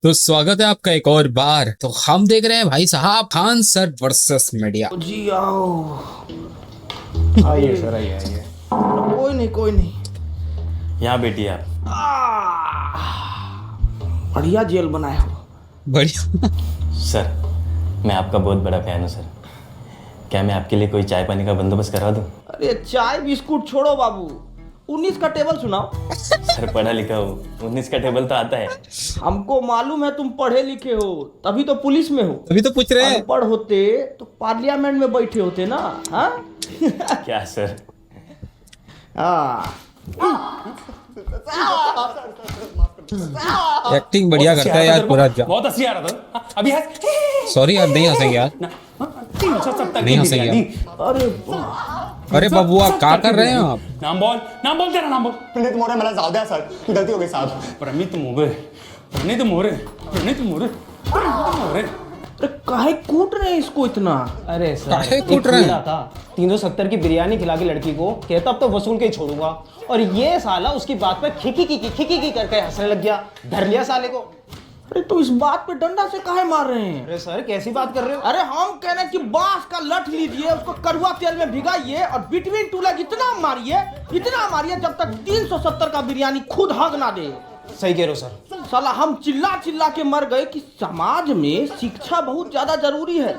तो स्वागत है आपका एक और बार। तो हम देख रहे हैं भाई साहब खान सर वर्सेस मीडिया। जी आओ। आइए सर, आइए। कोई नहीं। यहाँ बैठिए आप। बढ़िया जेल बनाए हो। बढ़िया। सर, मैं आपका बहुत बड़ा फैन हूँ सर। क्या मैं आपके लिए कोई चाय पानी का बंदोबस्त करवा दूँ? अरे चाय बिस्कुट छोड़ो बाबू, 19 का टेबल सुनाओ। सर पढ़ा लिखा हूँ, 19 का टेबल तो आता है। हमको मालूम है तुम पढ़े लिखे हो, तभी तो पुलिस में हो। अभी तो पूछ रहे हैं। अनपढ़ होते तो पार्लियामेंट में बैठे होते ना। हाँ क्या सर? एक्टिंग बढ़िया करता है यार पूरा। बहुत हंसी आ रहा था अभी। सॉरी यार, नहीं हंसेंगे यार, नहीं हंसेंगे यार। अरे बबुआ क्या कर रहे हैं आप? नाम बोल तेरा नाम बोल। प्रणीत मोरे मला जाऊ द्या सर, गलती हो गई साहब। प्रणीत मोरे। अरे काहे कूट रहे हैं इसको इतना? अरे सर, काहे कूट रहे हैं? था 370 की बिरयानी खिला के लड़की को, कहता अब तो वसूल के ही छोड़ूंगा, और ये साला उसकी बात पे खिकी करके हंसने लग गया। धर लिया साले को। अरे तो इस बात पे डंडा से काहे मार रहे हैं? अरे सर कैसी बात कर रहे हो? अरे हम कह रहे हैं कि बांस का लठ लीजिए, उसको कड़वा तेल में भिगाइए और बिटवीन टू लेग इतना मारिए जब तक 370 का बिरयानी खुद हक ना दे। सही कह रहे हो सर। साला हम चिल्ला के मर गए कि समाज में शिक्षा बहुत ज्यादा जरूरी है,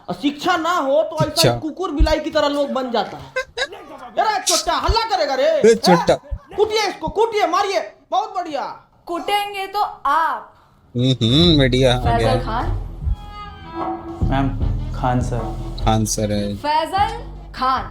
और शिक्षा ना हो तो ऐसा ही कुकुर बिलाई की तरह लोग बन जाता है। अरे छोटा हल्ला करेगा रे, छोटा कूटिए इसको, कूटिए, मारिए। बहुत बढ़िया। कुटेंगे तो आप media Faizal Khan. Ma'am Khan sir है। फैजल खान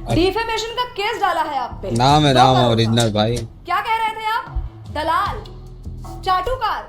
डिफेमेशन का केस डाला है आप पे। नाम है, नाम ओरिजिनल भाई। क्या कह रहे थे आप? दलाल, चाटुकार।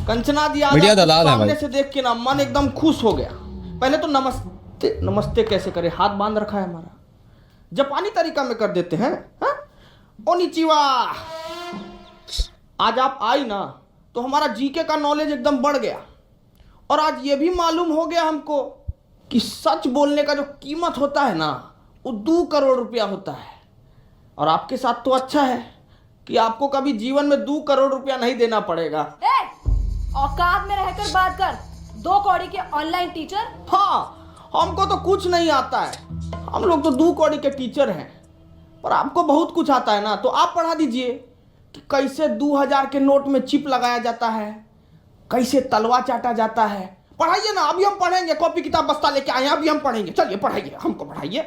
कंचना दिया मीडिया दलाल है सामने भाई। से देख के ना मन एकदम खुश हो गया। पहले तो नमस्ते कैसे करे, हाथ बांध रखा है हमारा, जापानी तरीका में कर देते हैं। ओनिचिवा। आज आप आई ना तो हमारा जीके का नॉलेज एकदम बढ़ गया, और आज ये भी मालूम हो गया हमको कि सच बोलने का जो कीमत होता है ना, वो 2 करोड़ रुपया होता है। और आपके साथ तो अच्छा है कि आपको कभी जीवन में 2 करोड़ रुपया नहीं देना पड़ेगा। औकात में रहकर बात कर। 2 कौड़ी के ऑनलाइन टीचर। हाँ, हमको तो कुछ नहीं आता है, हम लोग तो 2 कौड़ी के टीचर हैं, पर आपको बहुत कुछ आता है ना, तो आप पढ़ा दीजिए कि कैसे 2000 के नोट में चिप लगाया जाता है, कैसे तलवा चाटा जाता है। पढ़ाइए ना, अभी हम पढ़ेंगे, कॉपी किताब बस्ता लेके आए हैं, अभी हम पढ़ेंगे। चलिए पढ़ाइए, हमको पढ़ाइए।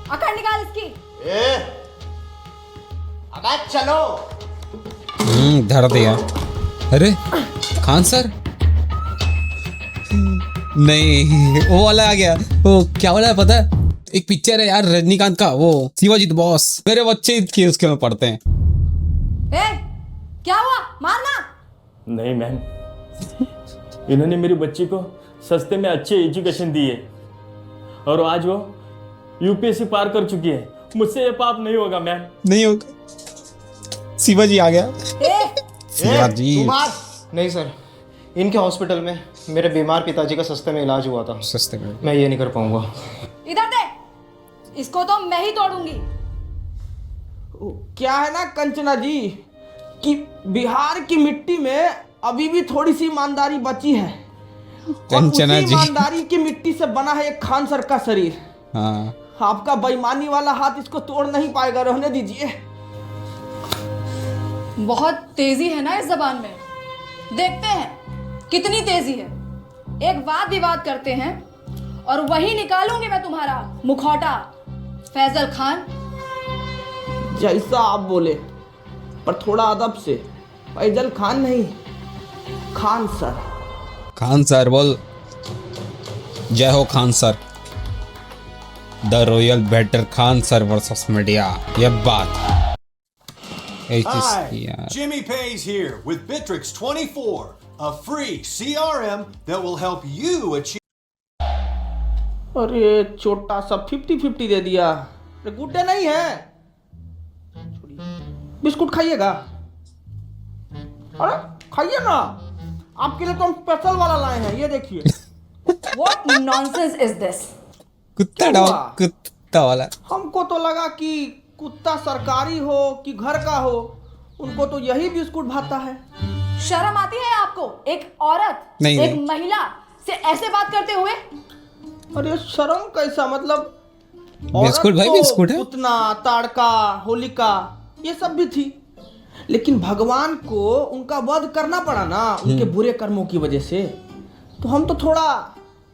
अकड़ निकाल इसकी। अगर चलो। धर दिया। अरे खान सर नहीं, वो वाला आ गया। वो क्या वाला है पता है? एक पिक्चर है यार रजनीकांत का, वो शिवाजी द बॉस। मेरे बच्चे के उसके में पढ़ते हैं। क्या हुआ? मारना नहीं मैम, इन्होंने मेरी बच्ची को सस्ते में अच्छी एजुकेशन दी है, और आज वो यूपीएससी पार कर चुकी है। मुझसे ये पाप नहीं होगा मैम। नहीं होगा। शिवाजी आ गया। शिवाजी नहीं सर, इनके हॉस्पिटल में मेरे बीमार पिताजी का सस्ते में इलाज हुआ था। सस्ते में मैं ये नहीं कर पाऊंगा। इधर दे, इसको तो मैं ही तोड़ूंगी। क्या है ना कंचना जी कि बिहार की मिट्टी में अभी भी थोड़ी सी ईमानदारी बची है, और उसी ईमानदारी की मिट्टी से बना है एक खान सर का शरीर। हाँ, आपका बेईमानी वाला हाथ इसको तोड़ नहीं पाएगा, रहने दीजिए। बहुत तेजी है ना इस जबान में, देखते हैं कितनी तेजी है। एक वाद विवाद करते हैं और वही निकालूंगी मैं तुम्हारा मुखौटा। फैजल खान। जैसा आप बोले, पर थोड़ा अदब से। फैजल खान नहीं, खान सर। खान सर बोल। जय हो Khan sir. The royal better Khan sir versus media. ये बात Hi, Jimmy Pays here with Bitrix 24, a free CRM that will help you achieve. अरे छोटा सा 50-50 दे दिया। अरे गुड्डे नहीं है, बिस्कुट खाइएगा? अरे खाइए ना, आपके लिए तो हम स्पेशल वाला लाए हैं, ये देखिए। What nonsense is this? कुत्ता वाला। हमको तो लगा कि कुत्ता सरकारी हो कि घर का हो, उनको तो यही बिस्कुट भाता है। शर्म आती है आपको? एक औरत नहीं, एक नहीं। महिला से ऐसे बात करते हुए? अरे शर्म कैसा, मतलब बिस्कुट भाई, औरत तो बिस्कुट है। पुतना, ताड़का, होलिका ये सब भी थी, लेकिन भगवान को उनका वध करना पड़ा ना उनके बुरे कर्मों की वजह से। तो हम तो थोड़ा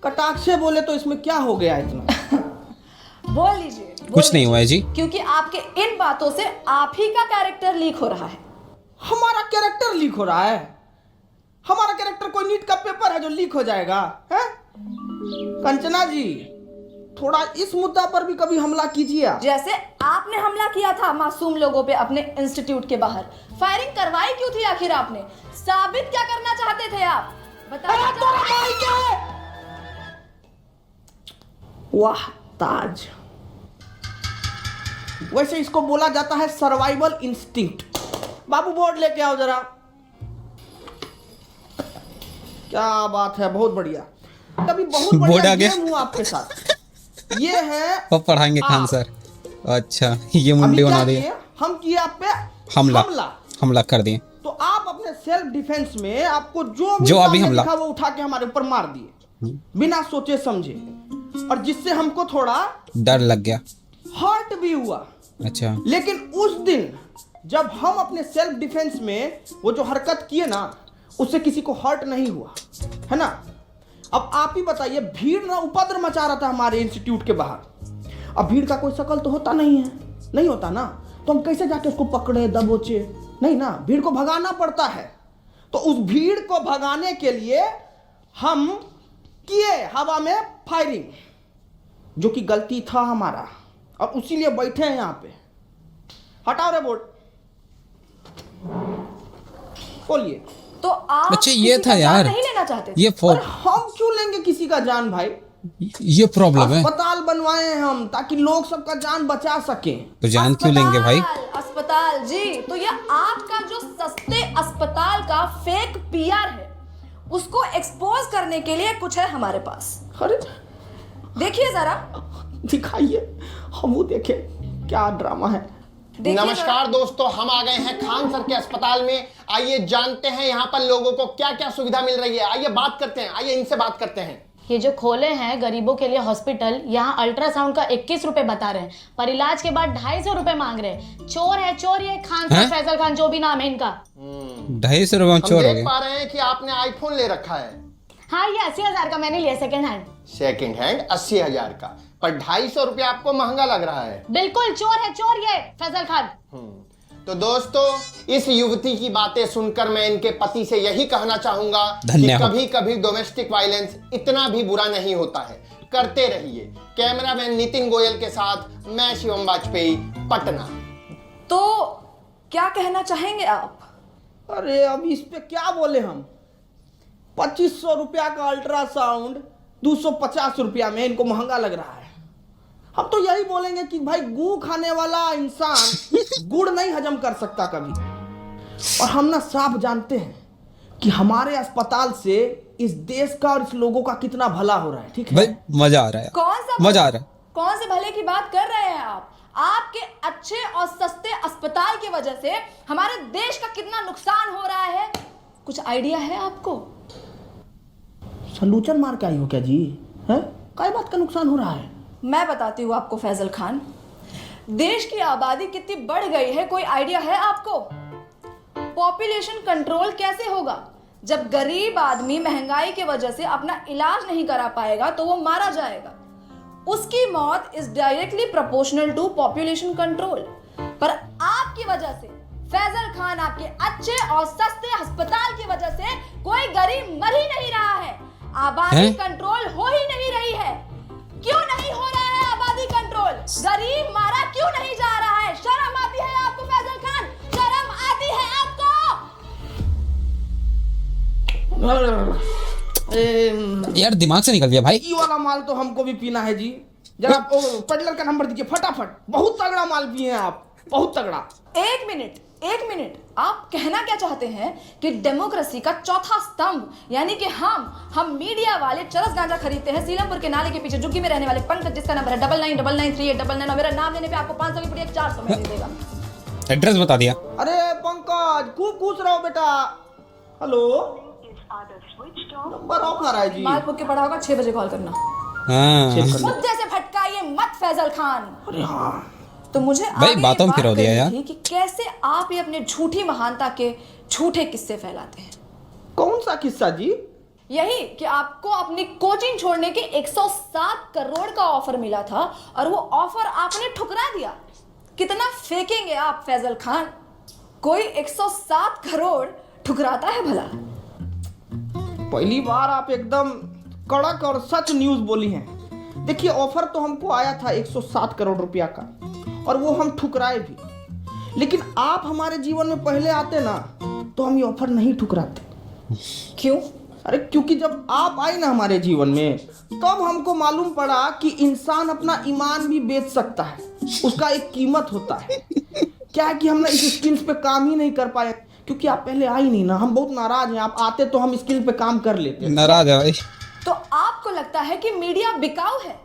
कटाक्ष से बोले तो इसमें क्या हो गया इतना। बोल लीजिए। कुछ नहीं हुआ है जी। क्योंकि आपके इन बातों से आप ही का कैरेक्टर लीक हो रहा है। हमारा कैरेक्टर लीक हो रहा है? हमारा कैरेक्टर कोई नीट का पेपर है जो लीक हो जाएगा है? कंचना जी, थोड़ा इस मुद्दा पर भी कभी हमला कीजिए आप। जैसे आपने हमला किया था मासूम लोगों पे अपने इंस्टीट्यूट के बाहर। फायरिंग करवाई क्यों थी आखिर आपने? साबित क्या करना चाहते थे आप? बताइए। वाह ताज, वैसे इसको बोला जाता है सर्वाइवल इंस्टिंक्ट। बाबू बोर्ड लेके आओ जरा। क्या बात है, बहुत बढ़िया। तभी बहुत बोर्ड बढ़िया आ गया। गेम हुआ आपके साथ। ये है वो पढ़ाएंगे खान आप। सर। अच्छा, ये अभी मुंडी क्या बना दिए। किए? हम किए आप पे हमला कर दिए। तो आप अपने सेल्फ डिफेंस में आपको जो भी जो अभी सामने हमला। दिखा वो उठा के हमारे ऊपर मार दिए बिना सोचे समझे, और जिससे हमको थोड़ा डर लग गया। हर्ट भी हुआ। अच्छा, लेकिन उस दिन जब हम अपने सेल्फ डिफेंस में वो जो हरकत किए ना, उससे किसी को हर्ट नहीं हुआ, है ना। अब आप ही बताइए, भीड़ ना उपद्र मचा रहा था हमारे इंस्टीट्यूट के बाहर। अब भीड़ का कोई शकल तो होता नहीं है, नहीं होता ना, तो हम कैसे जाके उसको पकड़े दबोचे? नहीं ना, भीड़ को भगाना पड़ता है। तो उस भीड़ को भगाने के लिए हम किए हवा में फायरिंग, जो कि गलती था हमारा, और उसीलिए बैठे हैं यहाँ पे। हटाओ रे बोर्ड, बोलिए। तो आप अच्छा, ये किसी था का जान यार। नहीं लेना चाहते थे? ये और हम क्यों लेंगे किसी का जान भाई? ये प्रॉब्लम है। अस्पताल बनवाए हैं हम ताकि लोग सबका जान बचा सके। तो जान क्यों लेंगे भाई? अस्पताल जी, तो ये आपका जो सस्ते अस्पताल का फेक पीआर है, उसको एक्सपोज करने के लिए कुछ है हमारे पास। अरे देखिए जरा, दिखाइए, हम वो देखें क्या ड्रामा है। देखिए नमस्कार दोस्तों, हम आ गए हैं खान सर के अस्पताल में। आइए जानते हैं यहाँ पर लोगों को क्या क्या सुविधा मिल रही है। आइए बात करते हैं, आइए इनसे बात करते हैं। ये जो खोले हैं गरीबों के लिए हॉस्पिटल, यहाँ अल्ट्रासाउंड का 21 रुपए बता रहे हैं, पर इलाज के बाद 250 रुपए मांग रहे हैं। चोर है चोर, ये खान सर, फैजल खान, जो भी नाम है इनका। 250 रुपए हम चोर हो देख गए। पा रहे हैं कि आपने आईफोन ले रखा है। हाँ, ये 80,000 का मैंने लिया सेकंड हैंड। सेकंड हैंड 80,000 का, पर 250 रुपया आपको महंगा लग रहा है। बिल्कुल चोर है चोर ये फैजल खान। तो दोस्तों, इस युवती की बातें सुनकर मैं इनके पति से यही कहना चाहूंगा कि धन्यवाद। कभी कभी डोमेस्टिक वायलेंस इतना भी बुरा नहीं होता है। करते रहिए। कैमरामैन नितिन गोयल के साथ मैं शिवम वाजपेयी, पटना। तो क्या कहना चाहेंगे आप? अरे अब इस पे क्या बोले हम। 2500 रुपया का अल्ट्रासाउंड 250 रुपया में इनको महंगा लग रहा है। हम तो यही बोलेंगे कि भाई, गू खाने वाला इंसान गुड़ नहीं हजम कर सकता कभी। और हम ना साफ जानते हैं कि हमारे अस्पताल से इस देश का और इस लोगों का कितना भला हो रहा है। ठीक है भाई, मजा आ रहा है। कौन सा मजा आ रहा है। कौन से भले की बात कर रहे हैं आप? आपके अच्छे और सस्ते अस्पताल की वजह से हमारे देश का कितना नुकसान हो रहा है, कुछ आइडिया है आपको? सलूचन मार के आई हो क्या जी? है काय बात का नुकसान हो रहा है? मैं बताती हूँ आपको फैजल खान। देश की आबादी कितनी बढ़ गई है, कोई आइडिया है आपको? पॉपुलेशन कंट्रोल कैसे होगा? जब गरीब आदमी महंगाई की वजह से अपना इलाज नहीं करा पाएगा तो वो मारा जाएगा। उसकी मौत is directly proportional to population control. पर आपकी वजह से, फैजल खान, आपके अच्छे और सस्ते अस्पताल की वजह से कोई गरीब मर ही नहीं रहा है, आबादी कंट्रोल हो ही नहीं रही है। क्यों नहीं हो रहा है आबादी कंट्रोल? गरीब मारा क्यों नहीं जा रहा है? शर्म आती है आपको फैजल खान? शर्म आती है आपको? यार दिमाग से निकल गया भाई। ये वाला माल तो हमको भी पीना है जी। जरा पेडलर का नंबर दीजिए फटाफट। बहुत तगड़ा माल पिए हैं आप, बहुत तगड़ा। एक मिनट, आप कहना क्या चाहते हैं कि डेमोक्रेसी का चौथा स्तंभ यानी कि हम मीडिया वाले चरस गांजा खरीदते हैं सीलमपुर के नाले के पीछे, झुग्गी में रहने वाले पंकज, जिसका नंबर है 99993899, और मेरा नाम लेने पे आपको 500 की पुड़िया 400 में दे देगा। एड्रेस बता दिया। अरे पंकज खूब खुश रहो बेटा। हेलो, नंबर ऑफ आ रहा है जी। माल पुक के पड़ा होगा, 6 बजे कॉल करना। हाँ मुद्दे से भटकाइए मत फैजल खान। अरे हाँ, तो मुझे भाई, आगे बातों में ये बात फिरो दिया करनी यार। थी कि कैसे आप ये अपने झूठी महानता के झूठे किस्से फैलाते हैं। कौन सा किस्सा जी? यही कि आपको अपनी कोचिंग छोड़ने के 107 करोड़ का ऑफर मिला था और वो ऑफर आपने ठुकरा दिया। कितना फेंकेंगे आप फैजल खान? कोई 107 करोड़ ठुकराता है भला? पहली बार आप एकदम कड़क और सच न्यूज बोली हैं। देखिए, ऑफर तो हमको आया था 107 करोड़ रुपया का और वो हम ठुकराए भी, लेकिन आप हमारे जीवन में पहले आते ना तो हम ये ऑफर नहीं ठुकराते। क्यों? अरे क्योंकि जब आप आई ना हमारे जीवन में तब हमको मालूम पड़ा कि इंसान अपना ईमान भी बेच सकता है, उसका एक कीमत होता है। क्या है कि हम ना इस स्किल्स पे काम ही नहीं कर पाए क्योंकि आप पहले आई नहीं ना। हम बहुत नाराज हैं, आप आते तो हम स्किल पे काम कर लेते। नाराज है भाई। तो आपको लगता है कि मीडिया बिकाऊ है?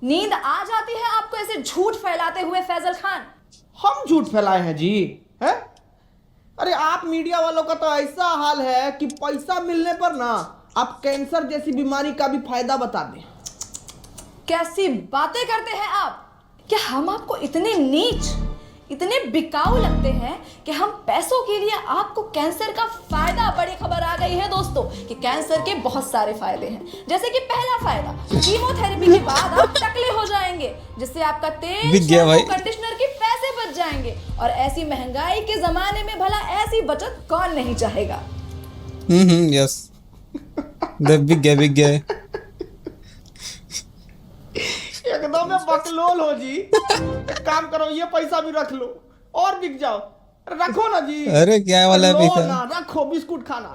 नींद आ जाती है आपको ऐसे झूठ फैलाते हुए फैजल खान? हम झूठ फैलाए हैं जी, है? अरे आप मीडिया वालों का तो ऐसा हाल है कि पैसा मिलने पर ना आप कैंसर जैसी बीमारी का भी फायदा बता दें। कैसी बातें करते हैं आप? क्या हम आपको इतने नीच, इतने बिकाऊ लगते हैं कि हम पैसों के लिए आपको कैंसर का फायदा? बड़ी खबर आ गई है दोस्तों कि कैंसर के बहुत सारे फायदे हैं। जैसे कि पहला फायदा, कीमोथेरेपी के बाद आप टकले हो जाएंगे, जिससे आपका तेल, बिक गया भाई। शैम्पू, कंडीशनर के पैसे बच जाएंगे। और ऐसी महंगाई के जमाने में भला ऐसी बचत कौन नहीं चाहेगा? यस, बिक गए। एकदम में बकलोल हो जी। एक काम करो, ये पैसा भी रख लो और बिक जाओ। रखो ना जी। अरे क्या वाला है लो पैसा? ना, रखो, बिस्कुट खाना।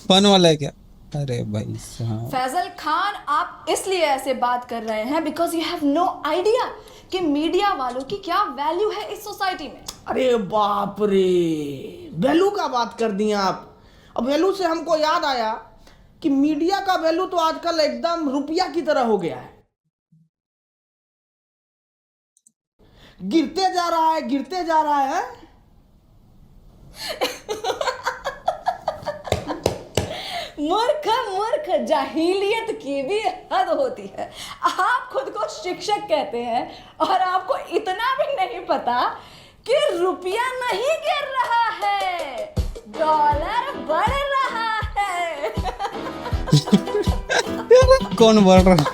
फन वाला है क्या? अरे भाई साहब। फैजल खान, आप इसलिए ऐसे बात कर रहे हैं because you have no idea कि मीडिया वालों की क्या वैल्यू है इस सोसाइटी में। अरे बाप रे, वैल्यू का बात कर दिया आप। अब वैल्यू से हमको याद आया कि मीडिया का वैल्यू तो आजकल एकदम रुपया की तरह हो गया है। गिरते जा रहा है। मूर्ख, जाहिलियत की भी हद होती है। आप खुद को शिक्षक कहते हैं और आपको इतना भी नहीं पता कि रुपया नहीं गिर रहा है, डॉलर बढ़ रहा है। कौन बोल रहा?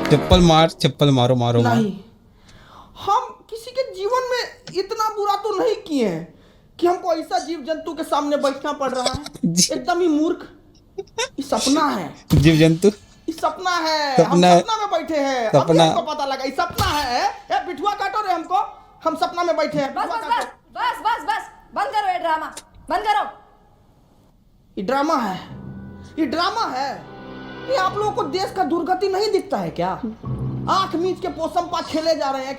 चप्पल मारो। नहीं, हम किसी के जीवन में इतना बुरा तो नहीं किए हैं कि हमको ऐसा जीव जंतु के सामने बैठना पड़ रहा है। एकदम ही मूर्ख। ये सपना है। जीव जंतु? ये सपना है। सपना हम है। सपना में बैठे हैं। सपना। अभी हमको पता लगा ये सपना है। ए बिठुआ काटो रे हमको, हम सपना में बैठे हैं। बस बिठुआ बस काटो। बस बंद करो ये ड्रामा, बंद करो। ये ड्रामा है। ये आप लोगों को देश का दुर्गति नहीं दिखता है क्या? आंख मीच के पोसम पा खेले जा रहे हैं।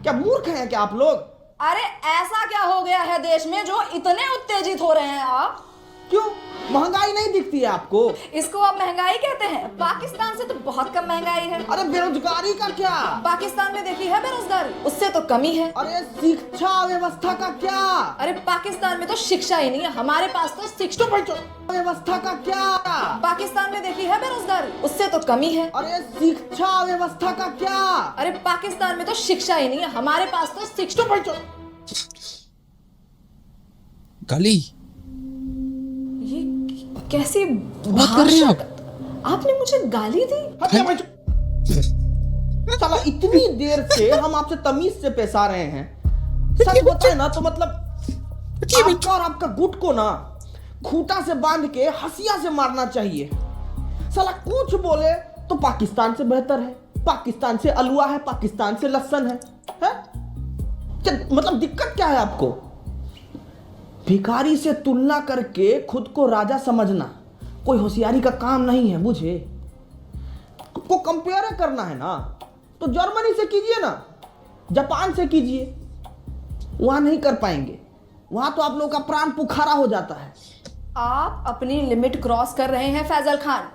क्या मूर्ख हैं क्या आप लोग? अरे ऐसा क्या हो गया है देश में जो इतने उत्तेजित हो रहे हैं आप? क्यों, महंगाई नहीं दिखती है आपको? इसको आप महंगाई कहते हैं? पाकिस्तान से तो बहुत कम महंगाई है। अरे बेरोजगारी का क्या? पाकिस्तान में देखी है बेरोजगारी, उससे तो कमी है। अरे शिक्षा व्यवस्था का क्या? अरे पाकिस्तान में तो शिक्षा ही नहीं है, हमारे पास तो शिक्षा व्यवस्था का क्या? पाकिस्तान में देखी है बेरोजगारी, उससे तो कमी है। अरे शिक्षा व्यवस्था का क्या? अरे पाकिस्तान में तो शिक्षा ही नहीं है, हमारे पास तो शिक्षा। गाली ये कैसी बात कर रहे हैं आप? आपने मुझे गाली दी? हटिया भाई। साला इतनी देर से हम आपसे तमीज से पेश आ रहे हैं। सच बताए ना तो मतलब आपका और आपका गुट को ना खूंटा से बांध के हंसिया से मारना चाहिए। साला कुछ बोले तो पाकिस्तान से बेहतर है, पाकिस्तान से अलुआ है, पाकिस्तान से लहसन है? मतलब दिक्कत क्या है आपको? भिखारी से तुलना करके खुद को राजा समझना कोई होशियारी का काम नहीं है, बुझे? को कंपेयर करना है ना तो जर्मनी से कीजिए ना, जापान से कीजिए। वहां नहीं कर पाएंगे, वहां तो आप लोगों का प्राण पुखारा हो जाता है। आप अपनी लिमिट क्रॉस कर रहे हैं फैजल खान।